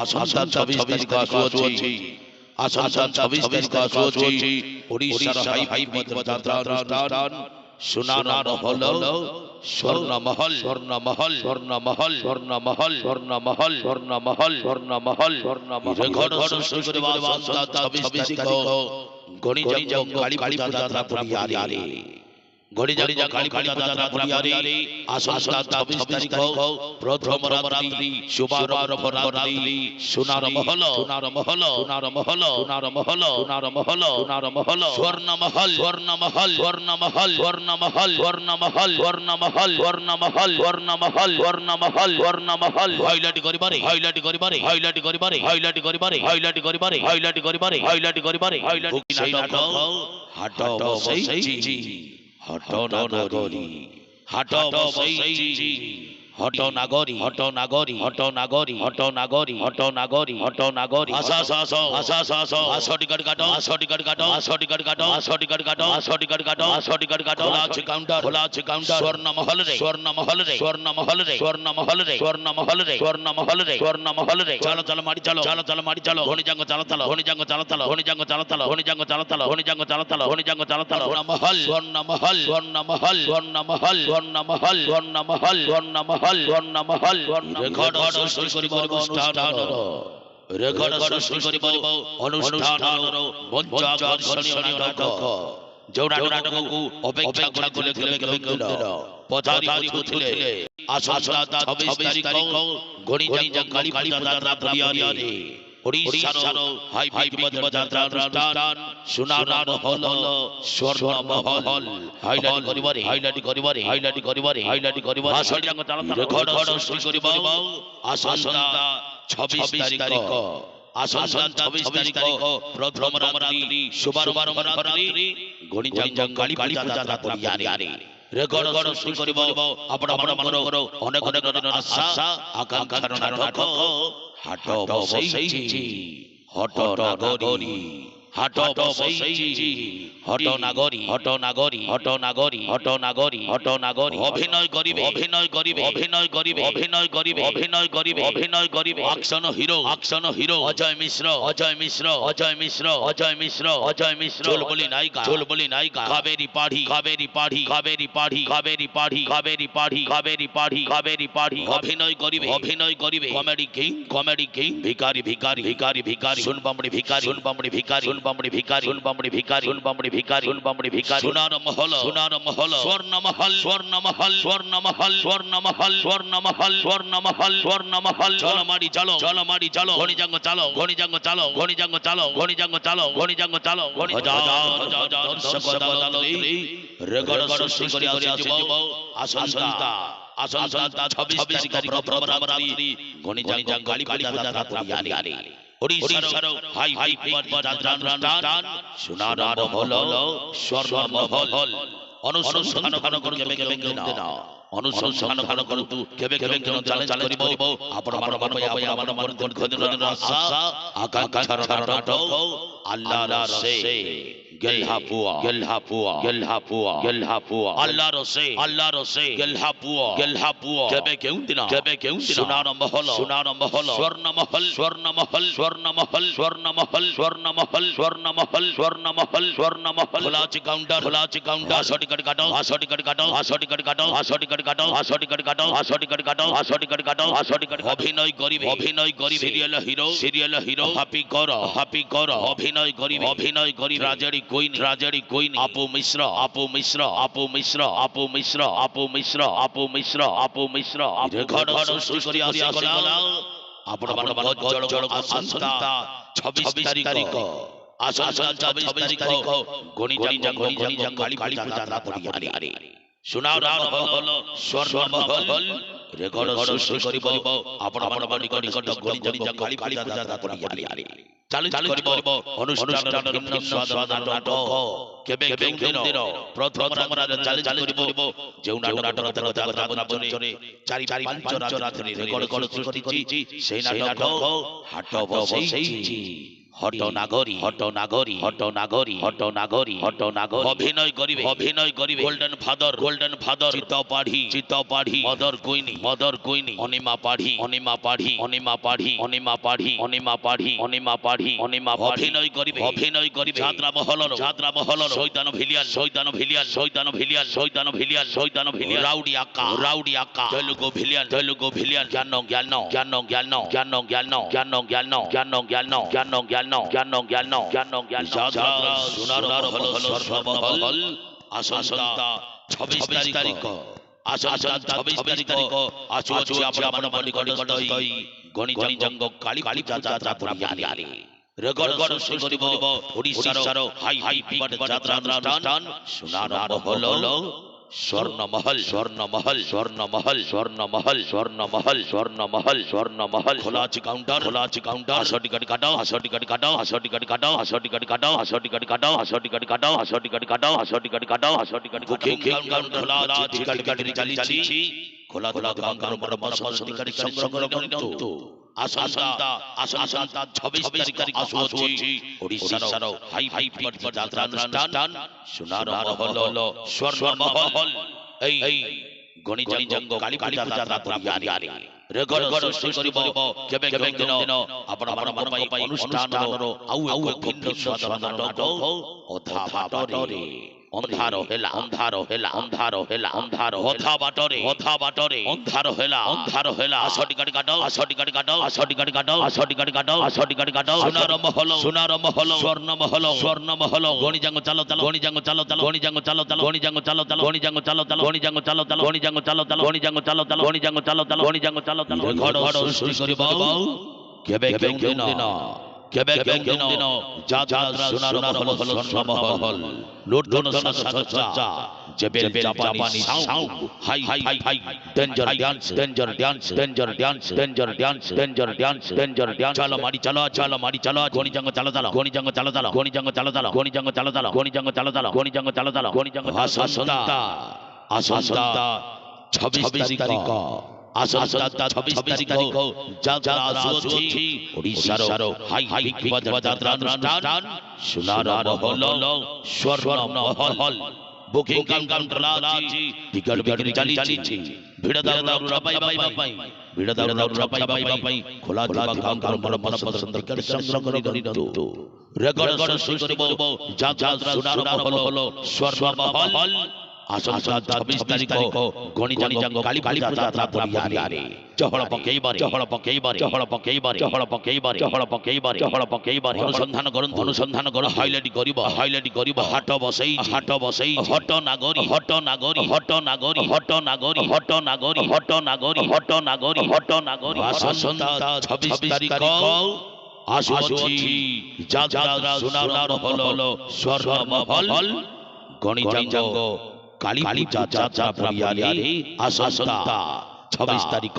ଆସନ୍ତା 24 ତାରିଖ ଆସୁଅଛି ଆସନ୍ତା 24 ତାରିଖ ଆସୁଅଛି ଓଡ଼ିଶାର ହାଇ ଯାତ୍ରା ଅନୁଷ୍ଠାନ ସୁନାର ମହଲ ସ୍ୱର୍ଣ୍ଣ ମହଲ ସ୍ୱର୍ଣ୍ଣ ମହଲ ସ୍ୱର୍ଣ୍ଣ ମହଲ ସ୍ୱର୍ଣ୍ଣ ମହଲ ସ୍ୱର୍ଣ୍ଣ ମହଲ ସ୍ୱର୍ଣ୍ଣ ମହଲ ସ୍ୱର୍ଣ୍ଣ ମହଲ ସ୍ୱର୍ଣ୍ଣ ମହଲ ରେକର୍ଡ ସୃଷ୍ଟି କରିବା ଆସନ୍ତା 26 ତାରିଖ ଗଣିଜଙ୍ଗ କାଳୀ ଯାତ୍ରା ପଡ଼ିଆରେ গড়িজাঙ্গ কালী যাত্রা পড়িয়ারে আসন্তা 26 তারিখ প্রথম রাত্রি শুভারম্ভ রাত্রি সোনার মহল সোনার মহল সোনার মহল সোনার মহল সোনার মহল সোনার মহল স্বর্ণ মহল স্বর্ণ মহল স্বর্ণ মহল স্বর্ণ মহল স্বর্ণ মহল স্বর্ণ মহল স্বর্ণ মহল স্বর্ণ মহল স্বর্ণ মহল স্বর্ণ মহল হাইলাইট করিবারে হাইলাইট করিবারে হাইলাইট করিবারে হাইলাইট করিবারে হাইলাইট করিবারে হাইলাইট করিবারে হাইলাইট করিবারে হাইলাইট সেই নাটক হাট বসাইছি হট নাগরি হট বসাইছি hot Nagari hot Nagari hot Nagari hot Nagari hot Nagari hot Nagari আসা আসা আসা আসা আসা টিকেট কাটো আসা টিকেট কাটো আসা টিকেট কাটো আসা টিকেট কাটো আসা টিকেট কাটো আসা টিকেট কাটো খোলা আছে কাউন্টার খোলা আছে কাউন্টার স্বর্ণ মহল রে স্বর্ণ মহল রে স্বর্ণ মহল রে স্বর্ণ মহল রে স্বর্ণ মহল রে স্বর্ণ মহল রে স্বর্ণ মহল রে চলো চলো মারি চলো চলো চলো মারি চলো ঘনিজাঙ্গ চলো চলো ঘনিজাঙ্গ চলো চলো ঘনিজাঙ্গ চলো চলো ঘনিজাঙ্গ চলো চলো ঘনিজাঙ্গ চলো চলো ঘনিজাঙ্গ চলো চলো স্বর্ণ মহল স্বর্ণ মহল স্বর্ণ মহল স্বর্ণ মহল স্বর্ণ মহল স্বর্ণ মহল স্বর্ণ মহল স্বর্ণ মহল রেকর্ড সৃষ্টি করিব অনুষ্ঠানর রেকর্ড সৃষ্টি করিব অনুষ্ঠানর মঞ্চ আকর্ষণীয় নাটক ଯୋଉଟା ନାଟକକୁ ଅପେକ୍ଷା କରିଥିଲେ ପଚାରି ବୁଝୁଥିଲେ ଆସନ୍ତା 26 ତାରିଖ ଗଣିଜାଙ୍ଗ କାଳୀ ଯାତ୍ରା ପଡ଼ିଆରେ ଓଡ଼ିଶାର ହାଇ ଯାତ୍ରା ଅନୁଷ୍ଠାନ ସୁନାର ମହଲ ସ୍ୱର୍ଣ୍ଣ ମହଲ ହାଇଲାଇଟ୍ କରିବାରେ ହାଇଲାଇଟ୍ କରିବାରେ ହାଇଲାଇଟ୍ କରିବାରେ ହାଇଲାଇଟ୍ କରିବାରେ ରେକର୍ଡ ସୃଷ୍ଟି କରିବ ଆସନ୍ତା 26 ତାରିଖ আসন্তা 26 তারিখ প্রথম রাত্রি শুভারম্ভ রাত্রি গণিজাঙ্গ কালী যাত্রা পড়িয়ারে রেকর্ড সৃষ্টি করিব আপনার অনেক অনেক আশা আকাঙ্ক্ষার নাটক হাট বসাইছি হট নাগরি হাট বসাইছি hot Nagari hot Nagari hot Nagari hot Nagari hot Nagari অভিনয় করিবে অভিনয় করিবে অভিনয় করিবে অভিনয় করিবে অভিনয় করিবে অভিনয় করিবে অ্যাকশন হিরো অজয় মিশ্র অজয় মিশ্র অজয় মিশ্র অজয় মিশ্র অজয় মিশ্র চুলবুলি নায়িকা কাবেরী পাঢ়ী কাবেরী পাঢ়ী কাবেরী পাঢ়ী কাবেরী পাঢ়ী কাবেরী পাঢ়ী কাবেরী পাঢ়ী কাবেরী পাঢ়ী অভিনয় করিবে কমেডি কিং ভিখারি ভিখারি ভিখারি ভিখারি শুনবামড়ি ভিখারি শুনবামড়ি ভিখারি শুনবামড়ি ভিখারি শুনবামড়ি ভিখারি শুনবামড়ি ভিখারি শুনবামড়ি ভিখারি সোনার মহল স্বর্ণ মহল স্বর্ণ মহল স্বর্ণ মহল স্বর্ণ মহল স্বর্ণ মহল স্বর্ণ মহল স্বর্ণ মহল চলো মারি চলো চলো মারি চলো ঘনিজাঙ্গ চালো ঘনিজাঙ্গ চালো ঘনিজাঙ্গ চালো ঘনিজাঙ্গ চালো ঘনিজাঙ্গ চালো দর্শক রেকর্ড সৃষ্টি করি আসিব আসন্তা 26 তারিখ প্রথম রাত্রি গণিজাঙ্গ কালী যাত্রা পড়িয়ারে ওড়িশার হাই যাত্রা অনুষ্ঠান সোনার মহল স্বর্ণ মহল অনুসন্ধান কেবে অনুসন্ধান করতু কেবে চ্যালেঞ্জ করিব আপনার দীর্ঘদিনের আশা আকাঙ্ক্ষার নাটক আল্লাহর রসে গেলহাপুয়া গেলহাপুয়া গেলহাপুয়া গেলহাপুয়া আল্লাহর রসে গেলহাপুয়া গেলহাপুয়া কেবে কেউ দিন সোনার মহল স্বর্ণ মহল স্বর্ণ মহল স্বর্ণ মহল স্বর্ণ মহল স্বর্ণ মহল স্বর্ণ মহল স্বর্ণ মহল স্বর্ণ মহল খোলা আছে কাউন্টার আসো টিকেট কাটো আসো টিকেট কাটো আসো টিকেট কাটো আসো টিকেট কাটো আসো টিকেট কাটো আসো টিকেট কাটো আসো টিকেট কাটো আসো টিকেট অভিনয় করিবে সিরিয়াল হিরো হ্যাপি কর অভিনয় করিবে ট্রাজেডি কুইন আপু মিশ্র রেকর্ড সৃষ্টি করি আসিগলা আপনার আসন্তা 26 তারিখ আসন্তা 26 তারিখ গণিজাঙ্গ কালী যাত্রা পড়িয়ারে সোনার মহল স্বর্ণ মহল রেকর্ড সৃষ্টি করিব আপনার নিকট গণিজাঙ্গ কালী যাত্রা পড়িয়ারে চালু করিব অনুষ্ঠানের নিম্ন স্বাদ নাটক কেবে দিন প্রথম রাত্রি চালু করিব যে নাটক যাত্রা বঞ্চনে 4-5 রাত্রি রেকর্ড সৃষ্টি করিছি সেই নাটক হাট বসাইছি হটনাগরী হটনাগরী হটনাগরী হটনাগরী হটনাগরী অভিনয় করিবে golden father Chittapadhi mother Queenie Anima Padhi Anima Padhi অভিনয় করিবে যাত্রা মহল শয়তান ভিলিয়ান রাউডি আকা তেলুগু ভিলিয়ান জ্ঞান যাত্রা সোনার মহল আসন্তা 26 তারিখ আসুছি আপনার নিকটস্থই গণিজঙ্গ কালী যাত্রা পরিয়ালি রেগড় সৃষ্টি করিব ওড়িশার হাই যাত্রা অনুষ্ঠান সোনার মহল স্বর্ণমহল খোলা আছে কাউন্টার আসো টিকিট কাটাও বুকিং কাউন্টার খোলা কাউন্টার উপর বসবাস টিকিট সংগ্রহ করুন আসন্তা 26 তারিখ আসুছি ওড়িশার হাই যাত্রা অনুষ্ঠান সোনার মহল স্বর্ণমহল এই গণিজঙ্গ কালী যাত্রা পরিয়ালি রেগড় সৃষ্টি করিব কেবে দিন আপনার পাই অনুষ্ঠান আউ ভিন্ন স্বাদ নাটক অধা বাটরে अंधार हेला होथा बाटरे अंधार हेला आसो टिकट काटो सोनार महल स्वर्ण महल गणिजंग चलो যাত্রা সোনার মহল লুটন সজ্জা জেবেল জাপানি সাউন্ড হাই ডেঞ্জার ডান্স চলো মারি চলো গণিজঙ্গ আসন্তা 26 তারিখ আসন্তা 26 তারিখ যাত্রা আসুছি ওড়িশার হাই যাত্রা অনুষ্ঠান সোনার মহল স্বর্ণ মহল বুকিং কাউন্টার আছে টিকিট বিক্রি চালিয়েছি ভিড় দাও বাই খোলা কাউন্টার উপর বসবাস টিকিট সংগ্রহ করুন রেকর্ড সৃষ্টি করব যাত্রা সোনার মহল স্বর্ণ মহল আসন্তা 26 তারিখ গণিজঙ্গ কালী যাত্রা পরিয়ালি চহল পকেইবারে অনুসন্ধান করুন হাইলাইট করিব হাট বসেই হটনাগরী আসন্তা 26 তারিখ আসুছি যাত্রা সোনার মহল স্বর্ণ মহল গণিজঙ্গ কালী যাত্রা পরিয়ালি আসন্তা 26 তারিখ